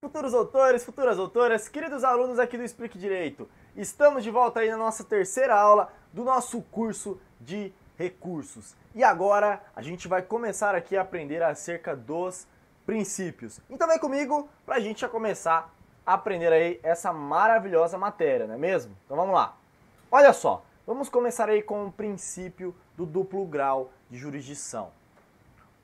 Futuros doutores, futuras doutoras, queridos alunos aqui do Explique Direito, estamos de volta aí na nossa terceira aula do nosso curso de recursos. E agora a gente vai começar aqui a aprender acerca dos princípios. Então vem comigo para a gente já começar a aprender aí essa maravilhosa matéria, não é mesmo? Então vamos lá. Olha só, vamos começar aí com o princípio do duplo grau de jurisdição.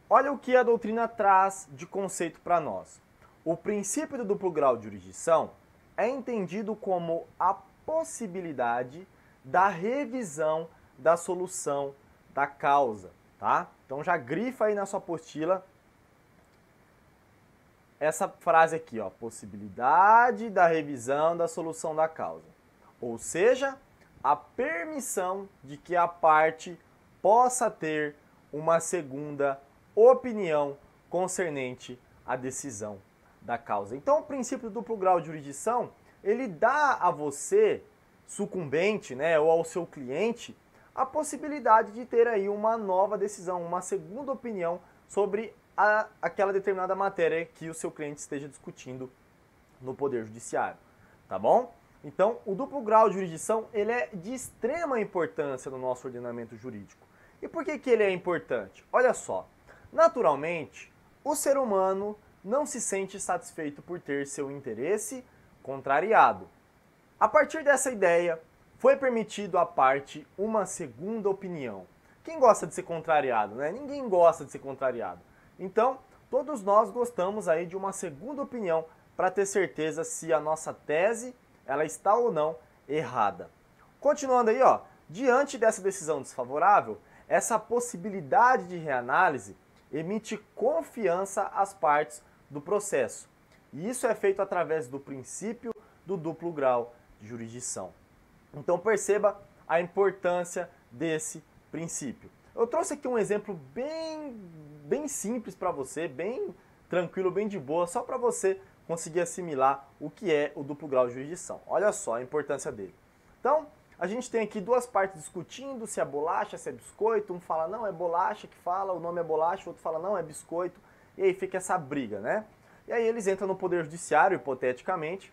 Olha o que a doutrina traz de conceito para nós. O princípio do duplo grau de jurisdição é entendido como a possibilidade da revisão da solução da causa, tá? Então já grifa aí na sua apostila essa frase aqui, ó, possibilidade da revisão da solução da causa. Ou seja, a permissão de que a parte possa ter uma segunda opinião concernente à decisão da causa. Então, o princípio do duplo grau de jurisdição, ele dá a você, sucumbente, né, ou ao seu cliente, a possibilidade de ter aí uma nova decisão, uma segunda opinião sobre aquela determinada matéria que o seu cliente esteja discutindo no Poder Judiciário, tá bom? Então, o duplo grau de jurisdição, ele é de extrema importância no nosso ordenamento jurídico. E por que ele é importante? Olha só, naturalmente, o ser humano não se sente satisfeito por ter seu interesse contrariado. A partir dessa ideia, foi permitido à parte uma segunda opinião. Quem gosta de ser contrariado, né? Ninguém gosta de ser contrariado. Então, todos nós gostamos aí de uma segunda opinião para ter certeza se a nossa tese ela está ou não errada. Continuando aí, ó, diante dessa decisão desfavorável, essa possibilidade de reanálise emite confiança às partes do processo. E isso é feito através do princípio do duplo grau de jurisdição. Então perceba a importância desse princípio. Eu trouxe aqui um exemplo bem simples para você, bem tranquilo, bem de boa, só para você conseguir assimilar o que é o duplo grau de jurisdição. Olha só a importância dele. Então, a gente tem aqui duas partes discutindo se é bolacha, se é biscoito. Um fala, não, é bolacha que fala, o nome é bolacha, o outro fala, não, é biscoito. E aí fica essa briga, né? E aí eles entram no Poder Judiciário, hipoteticamente,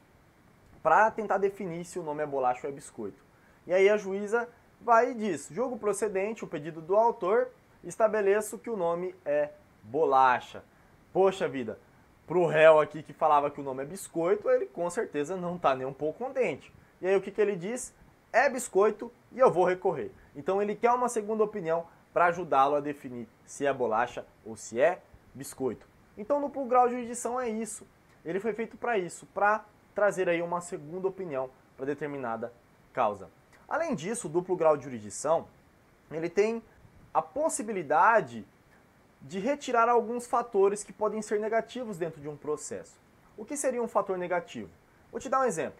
para tentar definir se o nome é bolacha ou é biscoito. E aí a juíza vai e diz, julgo procedente o pedido do autor, estabeleço que o nome é bolacha. Poxa vida, pro réu aqui que falava que o nome é biscoito, ele com certeza não está nem um pouco contente. E aí o que ele diz? É biscoito e eu vou recorrer. Então ele quer uma segunda opinião para ajudá-lo a definir se é bolacha ou se é biscoito. Então, no duplo grau de jurisdição é isso. Ele foi feito para isso, para trazer aí uma segunda opinião para determinada causa. Além disso, o duplo grau de jurisdição, ele tem a possibilidade de retirar alguns fatores que podem ser negativos dentro de um processo. O que seria um fator negativo? Vou te dar um exemplo.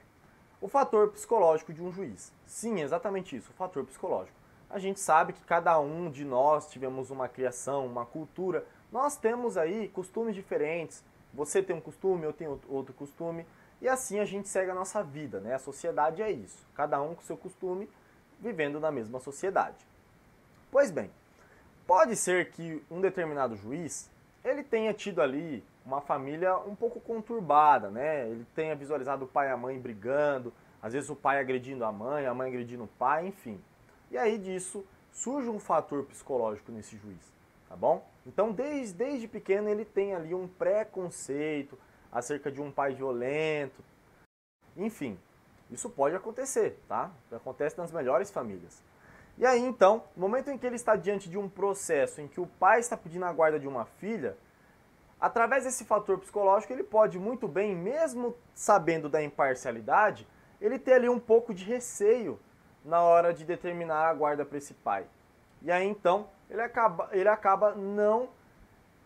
O fator psicológico de um juiz. Sim, exatamente isso, o fator psicológico. A gente sabe que cada um de nós tivemos uma criação, uma cultura. Nós temos aí costumes diferentes. Você tem um costume, eu tenho outro costume. E assim a gente segue a nossa vida, né? A sociedade é isso. Cada um com seu costume, vivendo na mesma sociedade. Pois bem, pode ser que um determinado juiz, ele tenha tido ali uma família um pouco conturbada, né? Ele tenha visualizado o pai e a mãe brigando, às vezes o pai agredindo a mãe agredindo o pai, enfim. E aí disso surge um fator psicológico nesse juiz, tá bom? Então desde pequeno ele tem ali um preconceito acerca de um pai violento. Enfim, isso pode acontecer, tá? Acontece nas melhores famílias. E aí então, no momento em que ele está diante de um processo em que o pai está pedindo a guarda de uma filha, através desse fator psicológico ele pode muito bem, mesmo sabendo da imparcialidade, ele ter ali um pouco de receio na hora de determinar a guarda para esse pai. E aí então ele acaba não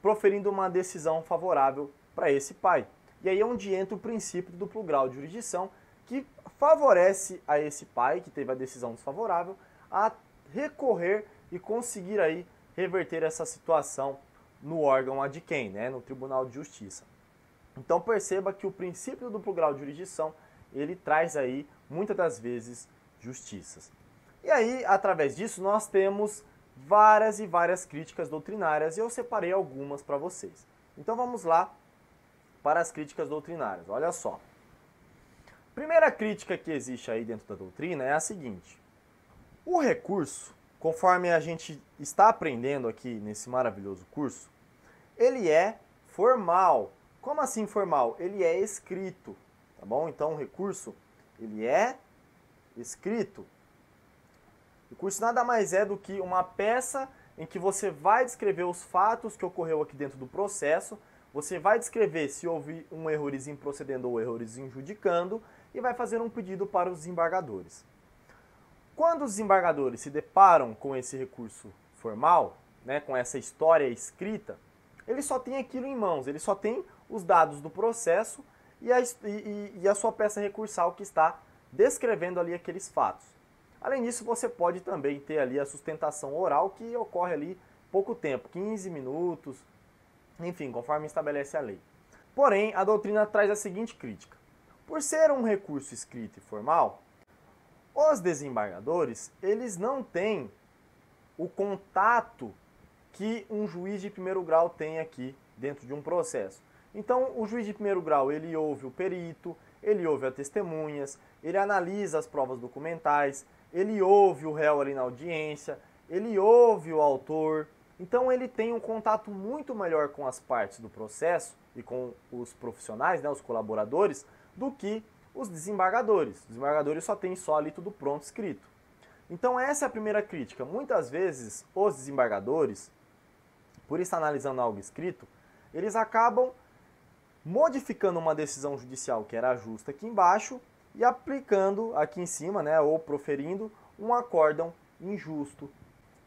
proferindo uma decisão favorável para esse pai. E aí é onde entra o princípio do duplo grau de jurisdição, que favorece a esse pai, que teve a decisão desfavorável, a recorrer e conseguir aí reverter essa situação no órgão ad quem, né? No Tribunal de Justiça. Então perceba que o princípio do duplo grau de jurisdição, ele traz aí, muitas das vezes, justiças. E aí, através disso, nós temos várias e várias críticas doutrinárias e eu separei algumas para vocês. Então vamos lá para as críticas doutrinárias. Olha só. Primeira crítica que existe aí dentro da doutrina é a seguinte. O recurso, conforme a gente está aprendendo aqui nesse maravilhoso curso, ele é formal. Como assim formal? Ele é escrito, tá bom? Então o recurso, ele é escrito. O recurso nada mais é do que uma peça em que você vai descrever os fatos que ocorreu aqui dentro do processo, você vai descrever se houve um errorzinho procedendo ou errorzinho judicando e vai fazer um pedido para os desembargadores. Quando os desembargadores se deparam com esse recurso formal, né, com essa história escrita, ele só tem aquilo em mãos, ele só tem os dados do processo e a sua peça recursal que está descrevendo ali aqueles fatos. Além disso, você pode também ter ali a sustentação oral que ocorre ali pouco tempo, 15 minutos, enfim, conforme estabelece a lei. Porém, a doutrina traz a seguinte crítica. Por ser um recurso escrito e formal, os desembargadores, eles não têm o contato que um juiz de primeiro grau tem aqui dentro de um processo. Então, o juiz de primeiro grau, ele ouve o perito, ele ouve as testemunhas, ele analisa as provas documentais, ele ouve o réu ali na audiência, ele ouve o autor. Então, ele tem um contato muito melhor com as partes do processo e com os profissionais, né, os colaboradores, do que os desembargadores. Os desembargadores só têm ali tudo pronto escrito. Então, essa é a primeira crítica. Muitas vezes, os desembargadores, por estar analisando algo escrito, eles acabam modificando uma decisão judicial que era justa aqui embaixo e aplicando aqui em cima, né, ou proferindo um acórdão injusto.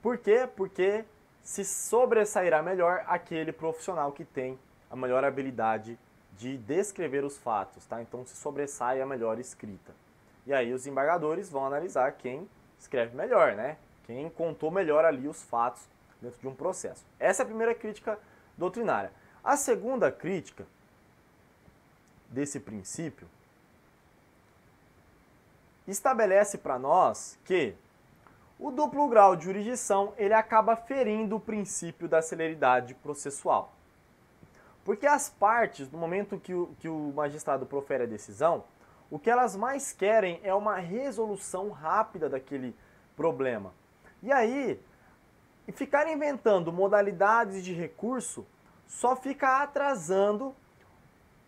Por quê? Porque se sobressairá melhor aquele profissional que tem a melhor habilidade de descrever os fatos, tá? Então se sobressai a melhor escrita. E aí os desembargadores vão analisar quem escreve melhor, né? Quem contou melhor ali os fatos dentro de um processo. Essa é a primeira crítica doutrinária. A segunda crítica desse princípio estabelece para nós que o duplo grau de jurisdição ele acaba ferindo o princípio da celeridade processual. Porque as partes, no momento que o magistrado profere a decisão, o que elas mais querem é uma resolução rápida daquele problema. E aí, ficar inventando modalidades de recurso só fica atrasando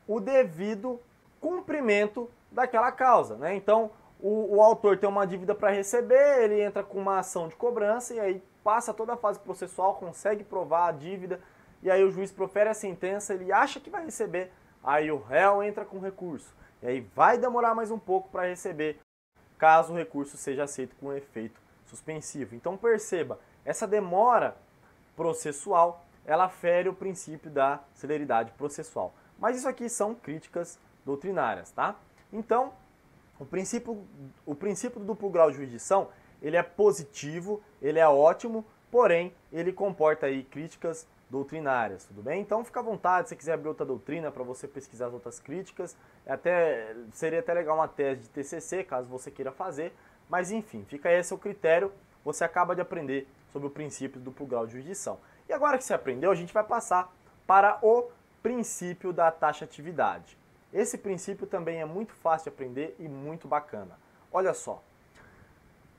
o devido cumprimento daquela causa, né? Então, o autor tem uma dívida para receber, ele entra com uma ação de cobrança e aí passa toda a fase processual, consegue provar a dívida, e aí o juiz profere a sentença, ele acha que vai receber, aí o réu entra com recurso. E aí vai demorar mais um pouco para receber, caso o recurso seja aceito com efeito suspensivo. Então perceba, essa demora processual, ela fere o princípio da celeridade processual. Mas isso aqui são críticas doutrinárias, tá? Então, o princípio do duplo grau de jurisdição, ele é positivo, ele é ótimo, porém, ele comporta aí críticas doutrinárias, tudo bem? Então fica à vontade, se você quiser abrir outra doutrina para você pesquisar as outras críticas, seria até legal uma tese de TCC, caso você queira fazer, mas enfim, fica esse o critério, você acaba de aprender sobre o princípio do duplo grau de jurisdição. E agora que você aprendeu, a gente vai passar para o princípio da taxatividade. Esse princípio também é muito fácil de aprender e muito bacana. Olha só,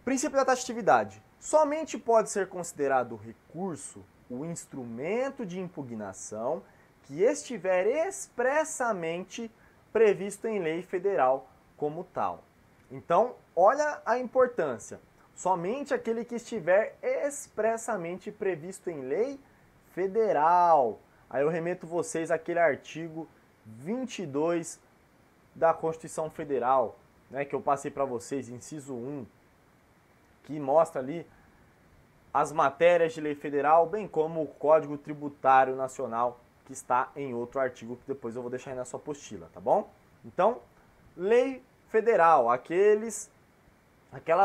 princípio da taxatividade. Somente pode ser considerado recurso o instrumento de impugnação que estiver expressamente previsto em lei federal como tal. Então, olha a importância. Somente aquele que estiver expressamente previsto em lei federal. Aí eu remeto vocês àquele artigo 22 da Constituição Federal, né, que eu passei para vocês, inciso 1, que mostra ali as matérias de lei federal, bem como o Código Tributário Nacional, que está em outro artigo, que depois eu vou deixar aí na sua apostila, tá bom? Então, lei federal, aquelas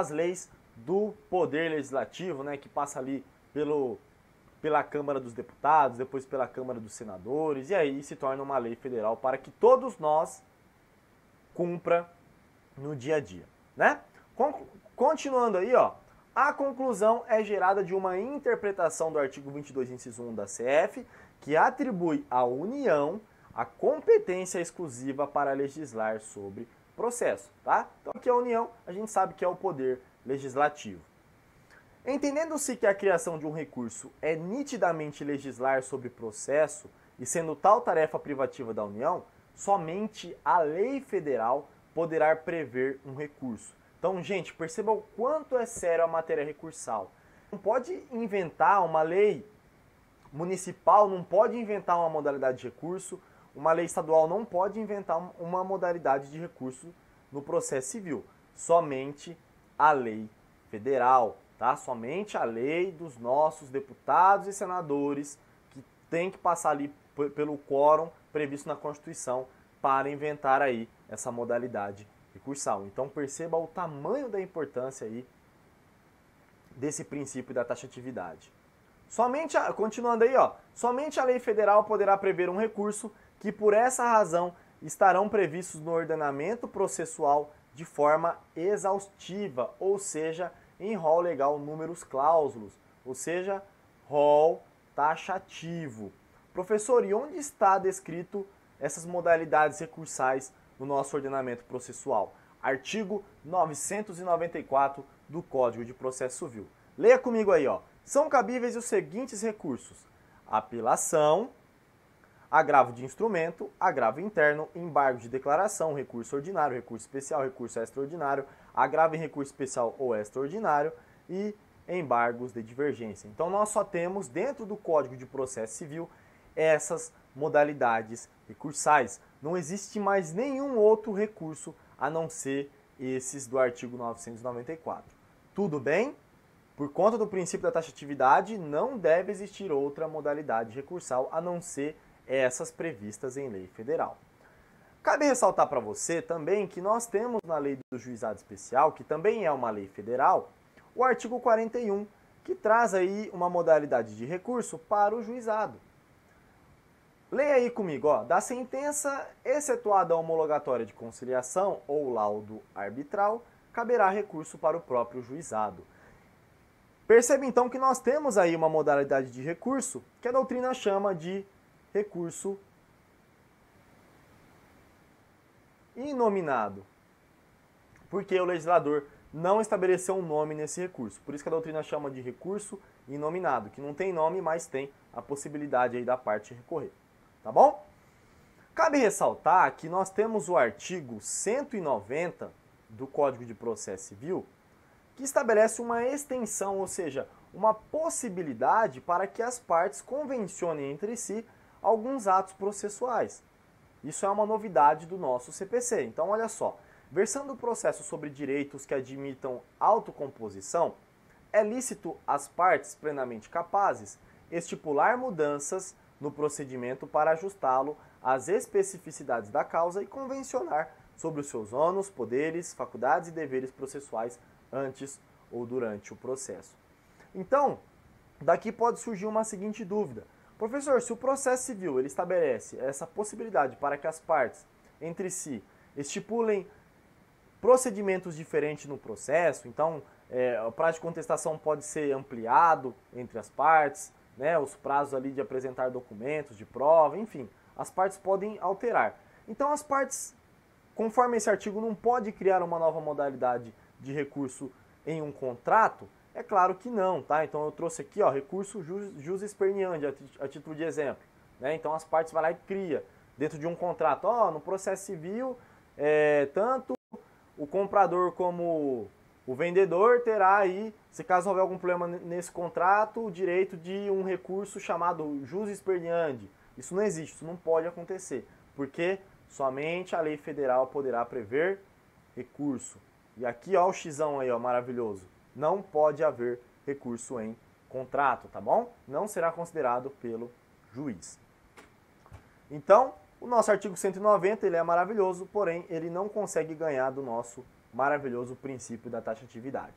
leis do Poder Legislativo, né, que passa ali pela Câmara dos Deputados, depois pela Câmara dos Senadores, e aí se torna uma lei federal para que todos nós cumpra no dia a dia, né? Continuando aí, ó, a conclusão é gerada de uma interpretação do artigo 22, inciso 1 da CF, que atribui à União a competência exclusiva para legislar sobre processo, tá? Então aqui a União, a gente sabe que é o poder legislativo. Entendendo-se que a criação de um recurso é nitidamente legislar sobre processo e sendo tal tarefa privativa da União, somente a lei federal poderá prever um recurso. Então, gente, perceba o quanto é sério a matéria recursal. Não pode inventar uma lei municipal, não pode inventar uma modalidade de recurso, uma lei estadual não pode inventar uma modalidade de recurso no processo civil. Somente a lei federal, tá? Somente a lei dos nossos deputados e senadores que tem que passar ali pelo quórum previsto na Constituição para inventar aí essa modalidade recursal. Então perceba o tamanho da importância aí desse princípio da taxatividade. Continuando aí, somente a lei federal poderá prever um recurso que por essa razão estarão previstos no ordenamento processual de forma exaustiva, ou seja, em rol legal números clausulos, ou seja, rol taxativo. Professor, e onde está descrito essas modalidades recursais no nosso ordenamento processual? Artigo 994 do Código de Processo Civil. Leia comigo aí, São cabíveis os seguintes recursos: apelação, agravo de instrumento, agravo interno, embargo de declaração, recurso ordinário, recurso especial, recurso extraordinário, agravo em recurso especial ou extraordinário e embargos de divergência. Então nós só temos dentro do Código de Processo Civil essas modalidades recursais. Não existe mais nenhum outro recurso a não ser esses do artigo 994. Tudo bem? Por conta do princípio da taxatividade, não deve existir outra modalidade recursal a não ser essas previstas em lei federal. Cabe ressaltar para você também que nós temos na lei do juizado especial, que também é uma lei federal, o artigo 41, que traz aí uma modalidade de recurso para o juizado. Leia aí comigo, da sentença excetuada a homologatória de conciliação ou laudo arbitral, caberá recurso para o próprio juizado. Perceba então que nós temos aí uma modalidade de recurso que a doutrina chama de recurso inominado, porque o legislador não estabeleceu um nome nesse recurso. Por isso que a doutrina chama de recurso inominado, que não tem nome, mas tem a possibilidade aí da parte recorrer. Tá bom? Cabe ressaltar que nós temos o artigo 190 do Código de Processo Civil, que estabelece uma extensão, ou seja, uma possibilidade para que as partes convencionem entre si alguns atos processuais. Isso é uma novidade do nosso CPC. Então, olha só, versando o processo sobre direitos que admitam autocomposição, é lícito às partes plenamente capazes estipular mudanças no procedimento para ajustá-lo às especificidades da causa e convencionar sobre os seus ônus, poderes, faculdades e deveres processuais antes ou durante o processo. Então, daqui pode surgir uma seguinte dúvida. Professor, se o processo civil ele estabelece essa possibilidade para que as partes entre si estipulem procedimentos diferentes no processo, então o prazo de contestação pode ser ampliado entre as partes, né, os prazos ali de apresentar documentos, de prova, enfim, as partes podem alterar. Então as partes, conforme esse artigo, não pode criar uma nova modalidade de recurso em um contrato? É claro que não, tá? Então eu trouxe aqui, recurso jus esperneandi, a título de exemplo, né? Então as partes vão lá e cria dentro de um contrato, no processo civil, tanto o comprador como o vendedor terá aí, se caso houver algum problema nesse contrato, o direito de um recurso chamado jus esperneandi. Isso não existe, isso não pode acontecer, porque somente a lei federal poderá prever recurso. E aqui, o xizão aí, maravilhoso. Não pode haver recurso em contrato, tá bom? Não será considerado pelo juiz. Então, o nosso artigo 190, ele é maravilhoso, porém, ele não consegue ganhar do nosso maravilhoso princípio da taxatividade.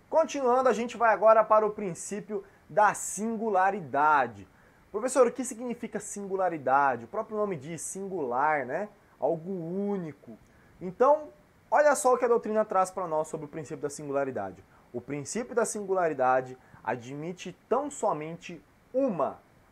Continuando, a gente vai agora para o princípio da singularidade. Professor, o que significa singularidade? O próprio nome diz singular, né? Algo único. Então, olha só o que a doutrina traz para nós sobre o princípio da singularidade. O princípio da singularidade admite tão somente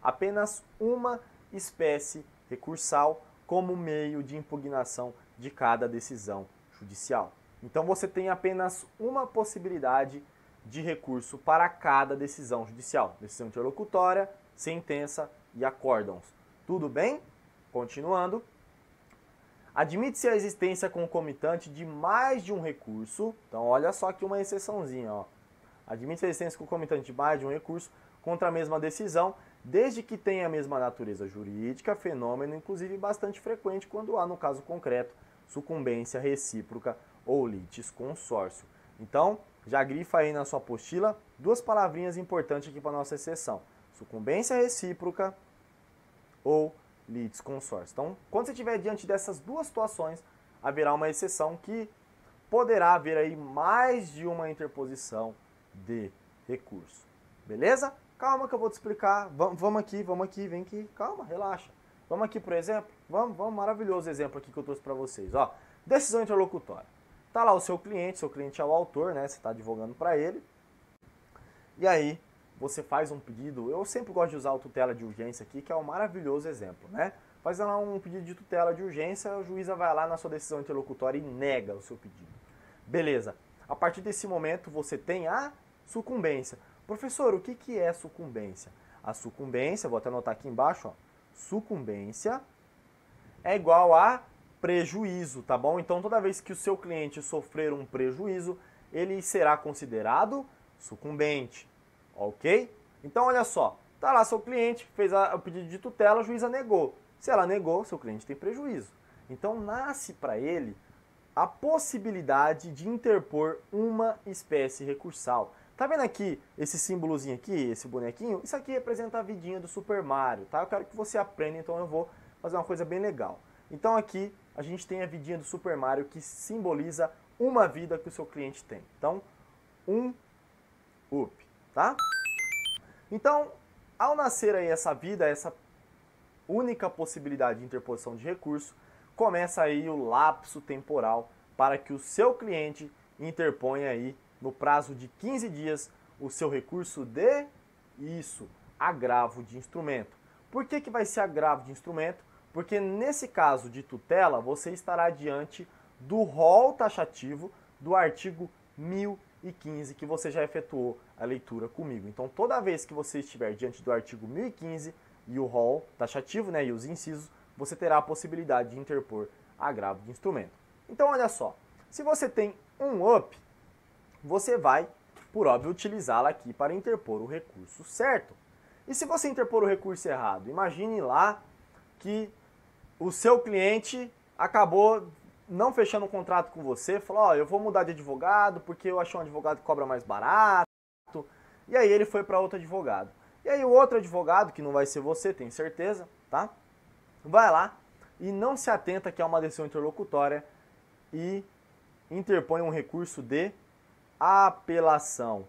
apenas uma espécie recursal como meio de impugnação de cada decisão judicial. Então você tem apenas uma possibilidade de recurso para cada decisão judicial: decisão interlocutória, sentença e acórdãos. Tudo bem? Continuando. Admite-se a existência concomitante de mais de um recurso. Então olha só aqui uma exceçãozinha, ó. Admite-se a existência concomitante de mais de um recurso contra a mesma decisão, desde que tenha a mesma natureza jurídica, fenômeno inclusive bastante frequente quando há, no caso concreto, sucumbência recíproca ou litisconsórcio. Então, já grifa aí na sua apostila duas palavrinhas importantes aqui para a nossa exceção: sucumbência recíproca ou litisconsórcio. Então, quando você estiver diante dessas duas situações, haverá uma exceção que poderá haver aí mais de uma interposição de recurso. Beleza? Calma que eu vou te explicar. Vamos aqui, vem aqui. Calma, relaxa. Vamos aqui por exemplo. Vamos, maravilhoso exemplo aqui que eu trouxe para vocês. Ó, decisão interlocutória. Tá lá o seu cliente é o autor, né? Você está advogando para ele. E aí, você faz um pedido. Eu sempre gosto de usar o tutela de urgência aqui, que é um maravilhoso exemplo, né? Faz lá um pedido de tutela de urgência, a juíza vai lá na sua decisão interlocutória e nega o seu pedido. Beleza. A partir desse momento, você tem a sucumbência. Professor, o que é sucumbência? A sucumbência, vou até anotar aqui embaixo, ó. Sucumbência é igual a prejuízo, tá bom? Então, toda vez que o seu cliente sofrer um prejuízo, ele será considerado sucumbente, ok? Então, olha só, tá lá seu cliente, fez o pedido de tutela, a juíza negou. Se ela negou, seu cliente tem prejuízo. Então, nasce para ele a possibilidade de interpor uma espécie recursal. Tá vendo aqui esse símbolozinho aqui, esse bonequinho? Isso aqui representa a vidinha do Super Mario, tá? Eu quero que você aprenda, então eu vou fazer uma coisa bem legal. Então aqui a gente tem a vidinha do Super Mario que simboliza uma vida que o seu cliente tem. Então, um up, tá? Então, ao nascer aí essa vida, essa única possibilidade de interposição de recurso, começa aí o lapso temporal para que o seu cliente interponha aí no prazo de 15 dias o seu recurso de agravo de instrumento. Por que vai ser agravo de instrumento? Porque nesse caso de tutela, você estará diante do rol taxativo do artigo 1015, que você já efetuou a leitura comigo. Então, toda vez que você estiver diante do artigo 1015 e o rol taxativo, né, e os incisos, você terá a possibilidade de interpor agravo de instrumento. Então, olha só, se você tem um up, você vai, por óbvio, utilizá-la aqui para interpor o recurso certo. E se você interpor o recurso errado? Imagine lá que o seu cliente acabou não fechando um contrato com você, falou, ó, eu vou mudar de advogado porque eu achei um advogado que cobra mais barato, e aí ele foi para outro advogado. E aí o outro advogado, que não vai ser você, tenho certeza, tá? Vai lá e não se atenta que é uma decisão interlocutória e interpõe um recurso de apelação.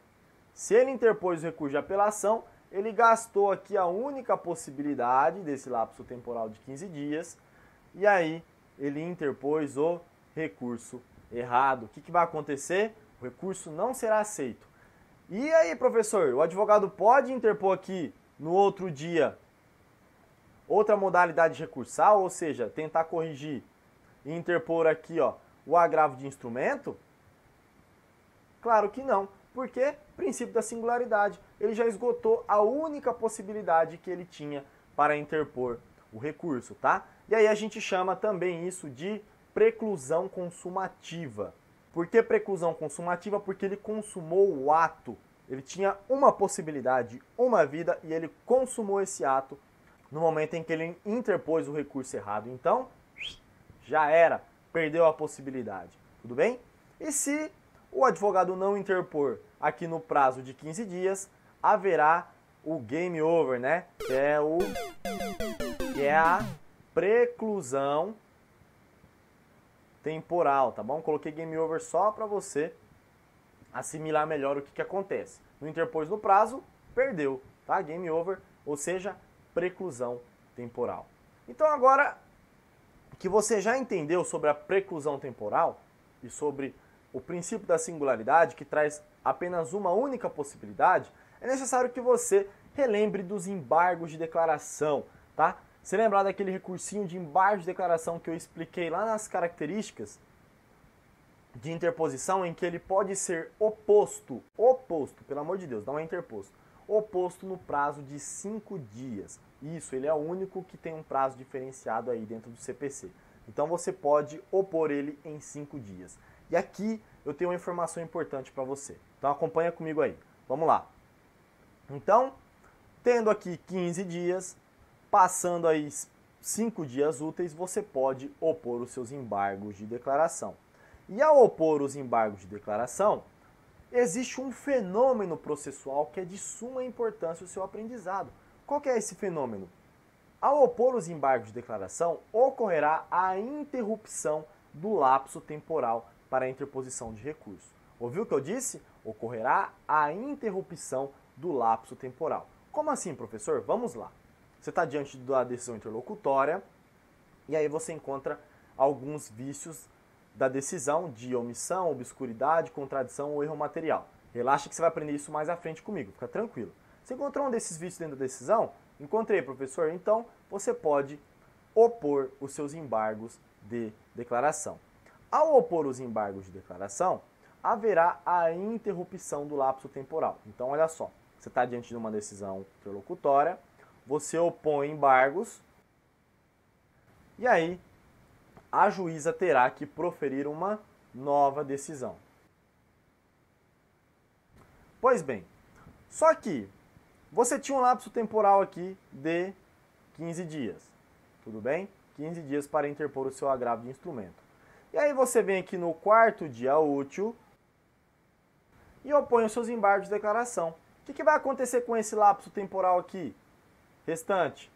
Se ele interpôs o recurso de apelação, ele gastou aqui a única possibilidade desse lapso temporal de 15 dias e aí ele interpôs o recurso errado. O que vai acontecer? O recurso não será aceito. E aí, professor, o advogado pode interpor aqui no outro dia outra modalidade recursal, ou seja, tentar corrigir e interpor aqui, ó, o agravo de instrumento? Claro que não. Por quê? Princípio da singularidade. Ele já esgotou a única possibilidade que ele tinha para interpor o recurso, tá? E aí a gente chama também isso de preclusão consumativa. Por que preclusão consumativa? Porque ele consumou o ato. Ele tinha uma possibilidade, uma vida, e ele consumou esse ato no momento em que ele interpôs o recurso errado. Então, já era, perdeu a possibilidade. Tudo bem? E se o advogado não interpor aqui no prazo de 15 dias, haverá o game over, né? Que é a preclusão temporal, tá bom? Coloquei game over só para você assimilar melhor o que acontece. Não interpôs no prazo, perdeu, tá? Game over, ou seja, preclusão temporal. Então agora que você já entendeu sobre a preclusão temporal e sobre o princípio da singularidade, que traz apenas uma única possibilidade, é necessário que você relembre dos embargos de declaração, tá? Você lembrar daquele recursinho de embargo de declaração que eu expliquei lá nas características de interposição, em que ele pode ser oposto, pelo amor de Deus, não é interposto, oposto no prazo de 5 dias. Isso, ele é o único que tem um prazo diferenciado aí dentro do CPC. Então você pode opor ele em 5 dias. E aqui eu tenho uma informação importante para você. Então acompanha comigo aí. Vamos lá. Então, tendo aqui 15 dias, passando aí 5 dias úteis, você pode opor os seus embargos de declaração. E ao opor os embargos de declaração, existe um fenômeno processual que é de suma importância no seu aprendizado. Qual que é esse fenômeno? Ao opor os embargos de declaração, ocorrerá a interrupção do lapso temporal para a interposição de recurso. Ouviu o que eu disse? Ocorrerá a interrupção do lapso temporal. Como assim, professor? Vamos lá. Você está diante da decisão interlocutória e aí você encontra alguns vícios da decisão de omissão, obscuridade, contradição ou erro material. Relaxa que você vai aprender isso mais à frente comigo, fica tranquilo. Você encontrou um desses vícios dentro da decisão? Encontrei, professor. Então, você pode opor os seus embargos de declaração. Ao opor os embargos de declaração, haverá a interrupção do lapso temporal. Então, olha só, você está diante de uma decisão interlocutória, você opõe embargos, e aí a juíza terá que proferir uma nova decisão. Pois bem, só que você tinha um lapso temporal aqui de 15 dias, tudo bem? 15 dias para interpor o seu agravo de instrumento. E aí você vem aqui no 4º dia útil e opõe os seus embargos de declaração. O que vai acontecer com esse lapso temporal aqui restante?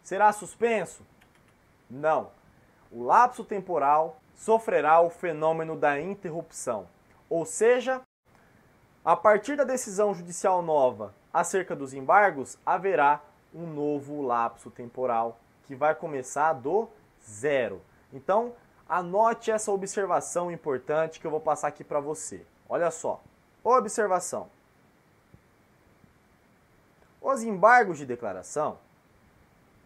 Será suspenso? Não. O lapso temporal sofrerá o fenômeno da interrupção, ou seja, a partir da decisão judicial nova acerca dos embargos, haverá um novo lapso temporal que vai começar do zero. Então, anote essa observação importante que eu vou passar aqui para você. Olha só, observação. Os embargos de declaração,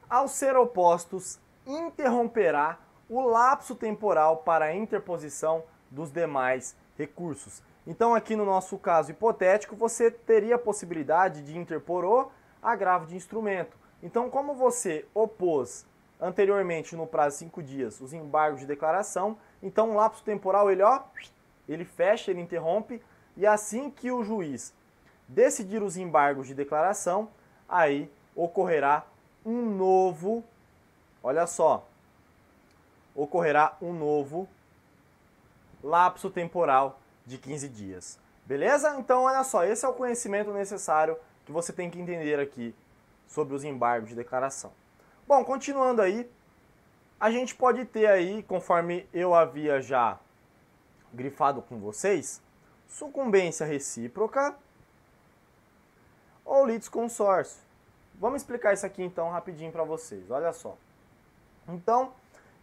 ao ser opostos, interromperá o lapso temporal para a interposição dos demais recursos. Então, aqui no nosso caso hipotético, você teria a possibilidade de interpor o agravo de instrumento. Então, como você opôs anteriormente no prazo de 5 dias os embargos de declaração, então o lapso temporal ele fecha, ele interrompe, e assim que o juiz decidir os embargos de declaração, aí ocorrerá um novo, olha só, ocorrerá um novo lapso temporal de 15 dias. Beleza? Então, olha só, esse é o conhecimento necessário que você tem que entender aqui sobre os embargos de declaração. Bom, continuando aí, a gente pode ter aí, conforme eu havia já grifado com vocês, sucumbência recíproca ou litisconsórcio. Vamos explicar isso aqui então rapidinho para vocês, olha só. Então,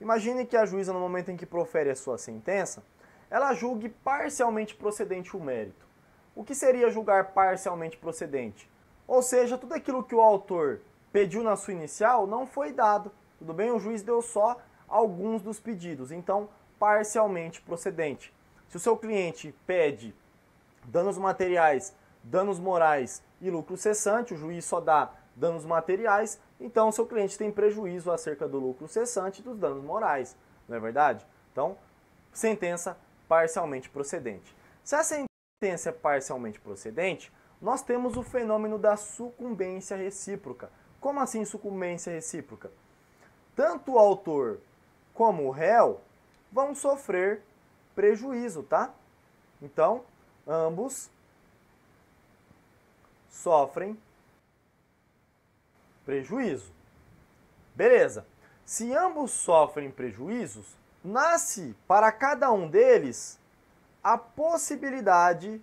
imagine que a juíza, no momento em que profere a sua sentença, ela julgue parcialmente procedente o mérito. O que seria julgar parcialmente procedente? Ou seja, tudo aquilo que o autor pediu na sua inicial não foi dado. Tudo bem? O juiz deu só alguns dos pedidos, então parcialmente procedente. Se o seu cliente pede danos materiais, danos morais e lucro cessante, o juiz só dá danos materiais, então o seu cliente tem prejuízo acerca do lucro cessante e dos danos morais, não é verdade? Então, sentença parcialmente procedente. Se a sentença é parcialmente procedente, nós temos o fenômeno da sucumbência recíproca. Como assim sucumbência recíproca? Tanto o autor como o réu vão sofrer prejuízo, tá? Então, ambos sofrem prejuízo. Beleza. Se ambos sofrem prejuízos, nasce para cada um deles a possibilidade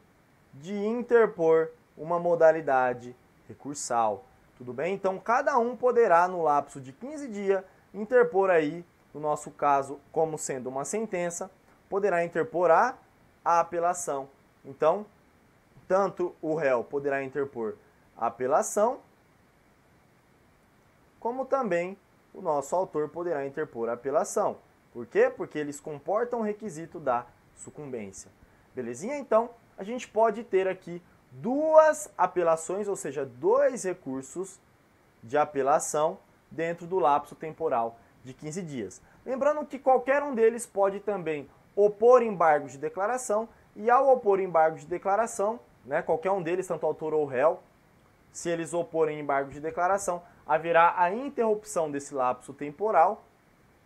de interpor uma modalidade recursal. Tudo bem? Então, cada um poderá, no lapso de 15 dias, interpor aí, no nosso caso, como sendo uma sentença, poderá interpor a apelação. Então, tanto o réu poderá interpor a apelação, como também o nosso autor poderá interpor a apelação. Por quê? Porque eles comportam o requisito da sucumbência. Belezinha? Então, a gente pode ter aqui duas apelações, ou seja, dois recursos de apelação dentro do lapso temporal de 15 dias. Lembrando que qualquer um deles pode também opor embargo de declaração e ao opor embargo de declaração, né, qualquer um deles, tanto autor ou réu, se eles oporem embargo de declaração, haverá a interrupção desse lapso temporal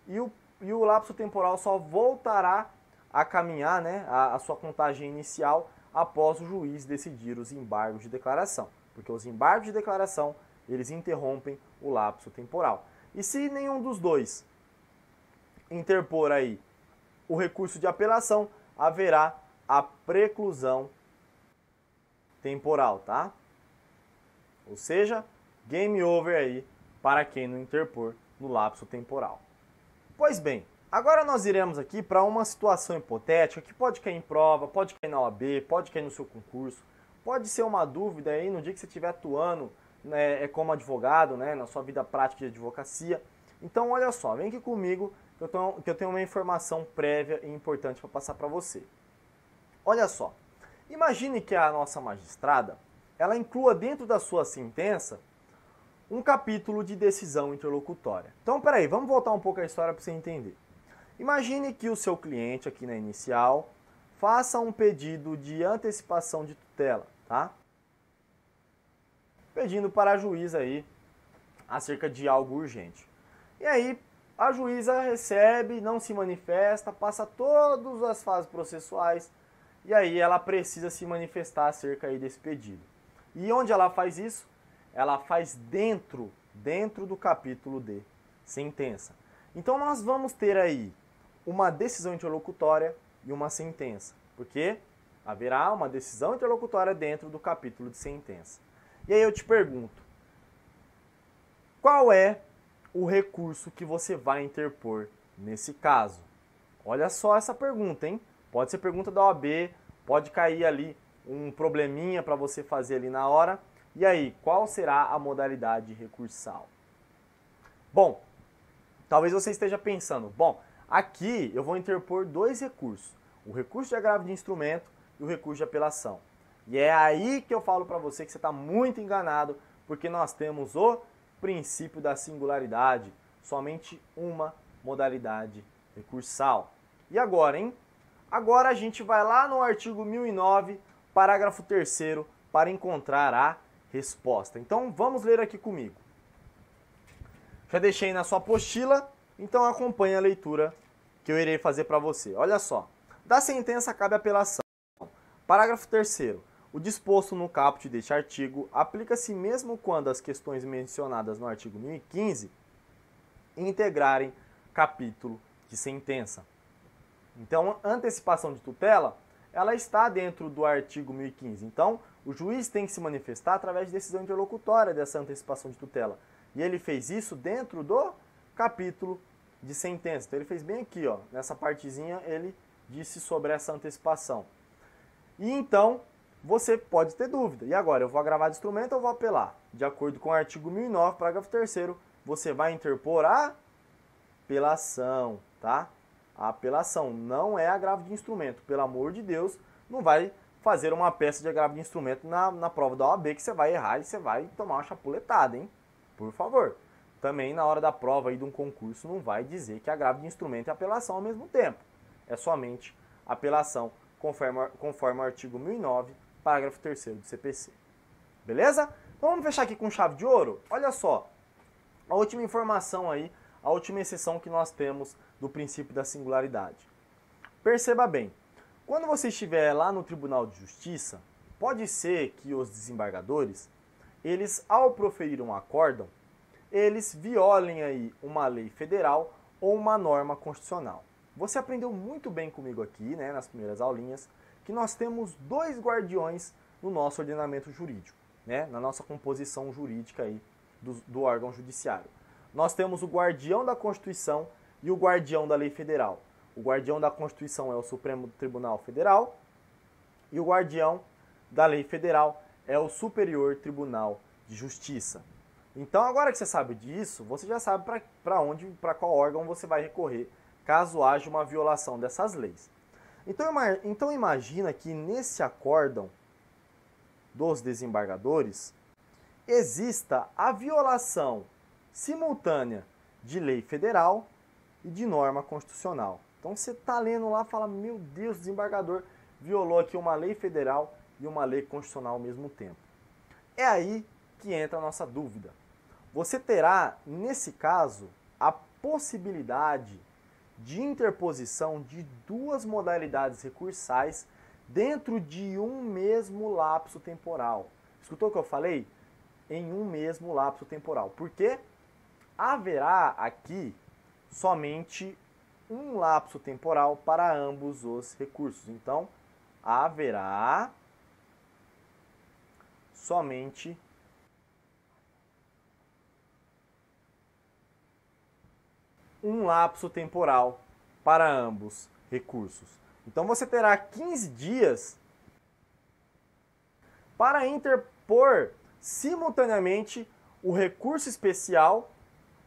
e o lapso temporal só voltará a caminhar, né, a sua contagem inicial após o juiz decidir os embargos de declaração, porque os embargos de declaração eles interrompem o lapso temporal. E se nenhum dos dois interpor aí o recurso de apelação, haverá a preclusão temporal, tá? Ou seja, game over aí para quem não interpor no lapso temporal. Pois bem, agora nós iremos aqui para uma situação hipotética que pode cair em prova, pode cair na OAB, pode cair no seu concurso, pode ser uma dúvida aí no dia que você estiver atuando, né, como advogado, né, na sua vida prática de advocacia. Então, olha só, vem aqui comigo que eu tenho uma informação prévia e importante para passar para você. Olha só, imagine que a nossa magistrada, ela inclua dentro da sua sentença um capítulo de decisão interlocutória. Então, peraí, vamos voltar um pouco a história para você entender. Imagine que o seu cliente aqui na inicial faça um pedido de antecipação de tutela, tá? Pedindo para a juíza aí acerca de algo urgente. E aí, a juíza recebe, não se manifesta, passa todas as fases processuais e aí ela precisa se manifestar acerca aí desse pedido. E onde ela faz isso? Ela faz dentro do capítulo de sentença. Então nós vamos ter aí uma decisão interlocutória e uma sentença, porque haverá uma decisão interlocutória dentro do capítulo de sentença. E aí eu te pergunto, qual é o recurso que você vai interpor nesse caso? Olha só essa pergunta, hein? Pode ser pergunta da OAB, pode cair ali um probleminha para você fazer ali na hora. E aí, qual será a modalidade recursal? Bom, talvez você esteja pensando, bom, aqui eu vou interpor dois recursos, o recurso de agravo de instrumento e o recurso de apelação. E é aí que eu falo para você que você está muito enganado, porque nós temos o princípio da singularidade, somente uma modalidade recursal. E agora, hein? Agora a gente vai lá no artigo 1009, parágrafo 3º, para encontrar a resposta. Então vamos ler aqui comigo. Já deixei na sua apostila, então acompanhe a leitura que eu irei fazer para você. Olha só, da sentença cabe apelação. Parágrafo 3º. O disposto no caput deste artigo aplica-se mesmo quando as questões mencionadas no artigo 1015 integrarem capítulo de sentença. Então, antecipação de tutela, ela está dentro do artigo 1015. Então, o juiz tem que se manifestar através de decisão interlocutória dessa antecipação de tutela. E ele fez isso dentro do capítulo de sentença. Então, ele fez bem aqui, ó, nessa partezinha, ele disse sobre essa antecipação. E então, você pode ter dúvida. E agora, eu vou agravar de instrumento ou vou apelar? De acordo com o artigo 1009, parágrafo 3º, você vai interpor a apelação, tá? A apelação não é agravo de instrumento. Pelo amor de Deus, não vai fazer uma peça de agravo de instrumento na prova da OAB que você vai errar e você vai tomar uma chapuletada, hein? Por favor. Também na hora da prova aí de um concurso não vai dizer que agravo de instrumento e apelação ao mesmo tempo. É somente apelação conforme o artigo 1009, parágrafo 3º do CPC. Beleza? Então vamos fechar aqui com chave de ouro? Olha só, a última informação aí, a última exceção que nós temos do princípio da singularidade. Perceba bem, quando você estiver lá no Tribunal de Justiça, pode ser que os desembargadores, eles ao proferir um acórdão, eles violem aí uma lei federal ou uma norma constitucional. Você aprendeu muito bem comigo aqui, né, nas primeiras aulinhas, que nós temos dois guardiões no nosso ordenamento jurídico, né, na nossa composição jurídica aí do órgão judiciário. Nós temos o guardião da Constituição e o guardião da lei federal. O guardião da Constituição é o Supremo Tribunal Federal e o guardião da lei federal é o Superior Tribunal de Justiça. Então, agora que você sabe disso, você já sabe para qual órgão você vai recorrer caso haja uma violação dessas leis. Então imagina que nesse acórdão dos desembargadores exista a violação simultânea de lei federal e de norma constitucional. Então você está lendo lá e fala, meu Deus, o desembargador violou aqui uma lei federal e uma lei constitucional ao mesmo tempo. É aí que entra a nossa dúvida. Você terá, nesse caso, a possibilidade de interposição de duas modalidades recursais dentro de um mesmo lapso temporal. Escutou o que eu falei? Em um mesmo lapso temporal. Porque haverá aqui somente um lapso temporal para ambos os recursos. Então, haverá somente um lapso temporal para ambos recursos. Então você terá 15 dias para interpor simultaneamente o recurso especial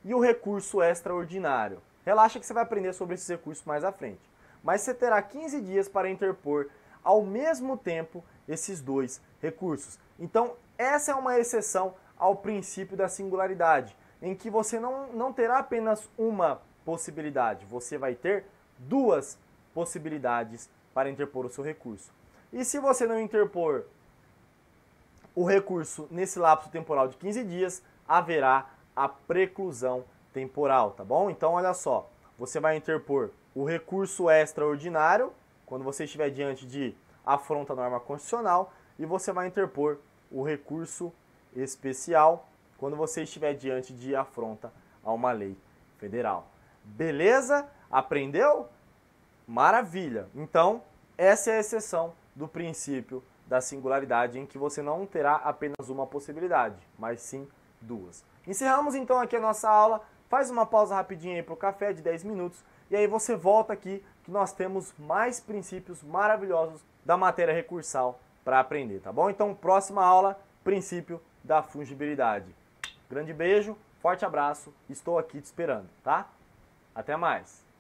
e o recurso extraordinário. Relaxa que você vai aprender sobre esses recursos mais à frente. Mas você terá 15 dias para interpor ao mesmo tempo esses dois recursos. Então, essa é uma exceção ao princípio da singularidade, em que você não terá apenas uma possibilidade, você vai ter duas possibilidades para interpor o seu recurso. E se você não interpor o recurso nesse lapso temporal de 15 dias, haverá a preclusão temporal, tá bom? Então, olha só, você vai interpor o recurso extraordinário, quando você estiver diante de afronta à norma constitucional, e você vai interpor o recurso especial, quando você estiver diante de afronta a uma lei federal. Beleza? Aprendeu? Maravilha! Então, essa é a exceção do princípio da singularidade, em que você não terá apenas uma possibilidade, mas sim duas. Encerramos então aqui a nossa aula. Faz uma pausa rapidinha aí para o café de 10 minutos e aí você volta aqui que nós temos mais princípios maravilhosos da matéria recursal para aprender, tá bom? Então, próxima aula, princípio da fungibilidade. Grande beijo, forte abraço, estou aqui te esperando, tá? Até mais!